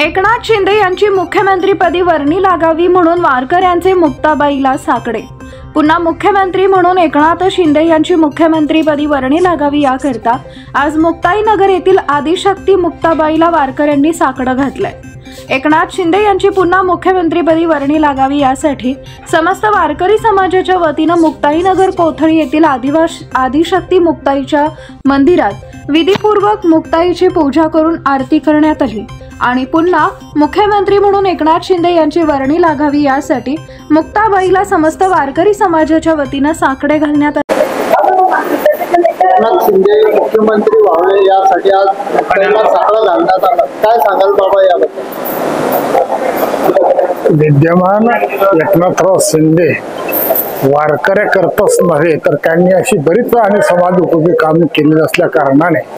एकनाथ शिंदे यांची मुख्यमंत्रीपदी वर्णी लागावी म्हणून वारकऱ्यांचे मुक्ताबाईला साकडे। पुन्हा मुख्यमंत्री म्हणून एकनाथ शिंदे यांची मुख्यमंत्रीपदी वर्णी लागावी याकरता आज मुक्ताईनगर येथील आदिशक्ती मुक्ताबाईला वारकऱ्यांनी साकडं घातलंय। एकनाथ शिंदे यांची पुन्हा मुख्यमंत्रीपदी वर्णी लागावी यासाठी समस्त वारकरी समाजाच्या वतीनं मुक्ताईनगर कोथळी येथील आदिशक्ती मुक्ताईच्या मंदिरात विधीपूर्वक मुक्ताईची पूजा करून आरती करण्यात आली आणि पुन्हा मुख्यमंत्री म्हणून एकनाथ शिंदे यांची वर्णी लागावी यासाठी मुक्ताबाईला समस्त वारकरी समाजाच्या वतीनं साकडे घालण्यात आले। एकनाथ शिंदे मुख्यमंत्री व्हावे यासाठी आज मुक्ताईला साकडं घालण्यात आलं, काय सांगाल बाबा याबद्दल? विद्यमान एकनाथराव शिंदे वारकऱ्याकरताच नव्हे तर त्यांनी अशी बरीच आणि समाज उपयोगी कामे केली असल्या कारणाने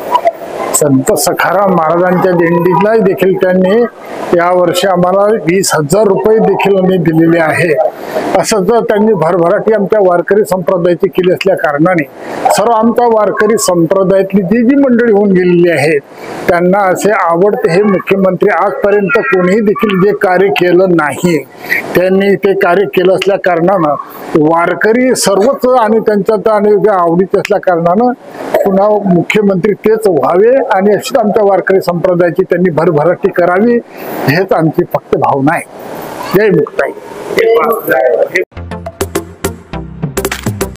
संत सखाराम महाराजांच्या दिंडीला देखील त्यांनी यावर्षी आम्हाला 20,000 रुपये देखील दिलेले आहे। असं जर त्यांनी भरभराटी आमच्या वारकरी संप्रदायाची केली असल्या कारणाने सर्व आमच्या वारकरी संप्रदायातली जी मंडळी होऊन गेलेली आहेत त्यांना असे आवडते हे मुख्यमंत्री आजपर्यंत कोणीही देखील जे कार्य केलं नाही त्यांनी ते कार्य केलं असल्या कारणानं वारकरी सर्वच आणि त्यांच्या आवडीचे असल्या कारणानं पुन्हा मुख्यमंत्री तेच व्हावे आणि अशीच आमच्या वारकरी संप्रदायाची त्यांनी भरभराटी करावी हेच आमची फक्त भावना आहे। जय मुक्ताई।